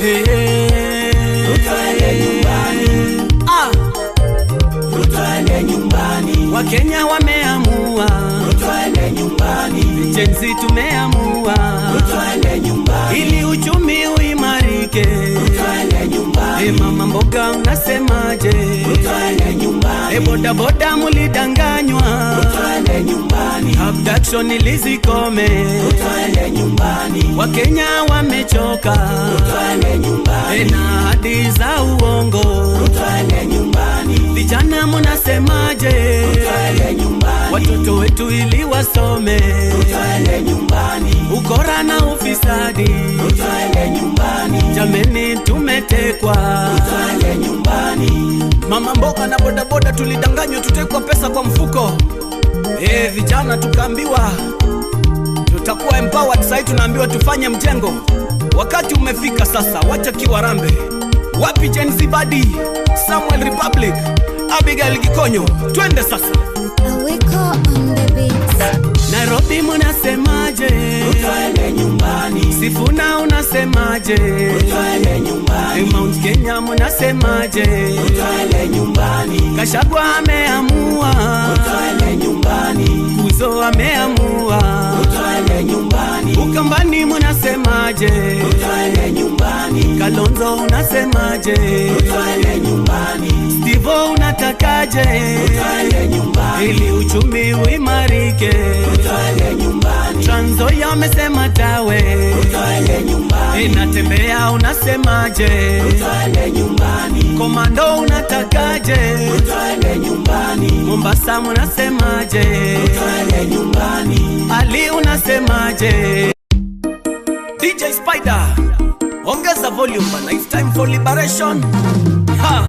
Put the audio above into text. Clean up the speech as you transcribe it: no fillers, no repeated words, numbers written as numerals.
Tuende nyumbani. Tuende nyumbani. Wakenya wameamua. Tuende nyumbani. Gen Z tumeamua. Tuende nyumbani. Ili uchumi uimarike. Tuende nyumbani. Mama mboga unasemaje? Tuende nyumbani. Boda boda mulidanganywa. Tuende nyumbani. Abduction ilizikome. Tuende nyumbani. Wakenya wamechoka. Tuende nyumbani. Na hadi za uongo. Tuende nyumbani. Vijana munasemaje? Tuende nyumbani. Watoto wetu ili wasome. Tuende nyumbani. Ukora na ufisadi. Tuende nyumbani. Jameni tumetekwa. Tuende nyumbani. Mama mboga na boda boda tulidanganywa tutekwa pesa kwa mfuko. Vijana tukaambiwa tutakuwa empowered, sasa tunaambiwa tufanye mjengo. Wakati umefika sasa, wacha Kiwarambe. Wapi Gen Z Badi, Samuel Republic, Abigail Gikonyo, twende sasa. Awiko on the beats. Nairobi munasemaje? Tuende nyumbani. Sifuna unasemaje? Tuende nyumbani. Mount Kenya munasemaje? Tuende nyumbani. Gachagua ameamua. Tuende nyumbani. Kuzo ameamua. Tuende nyumbani. Ukambani munasemaje? Tuende nyumbani. Kalonzo unasemaje? Tuende nyumbani. Stivo unatakaje? Tuende nyumbani. Ili uchumi uimarike. Tuende nyumbani. Trans Nzoia amesema tawe. Tuende nyumbani. Natembea unasemaje? Tuende nyumbani. Komando unatakaje? Tuende nyumbani. Mombasa unasemaje? Tuende nyumbani. Ali unasemaje? DJ Spider, ongeza volume bana, it's time for liberation. Ha!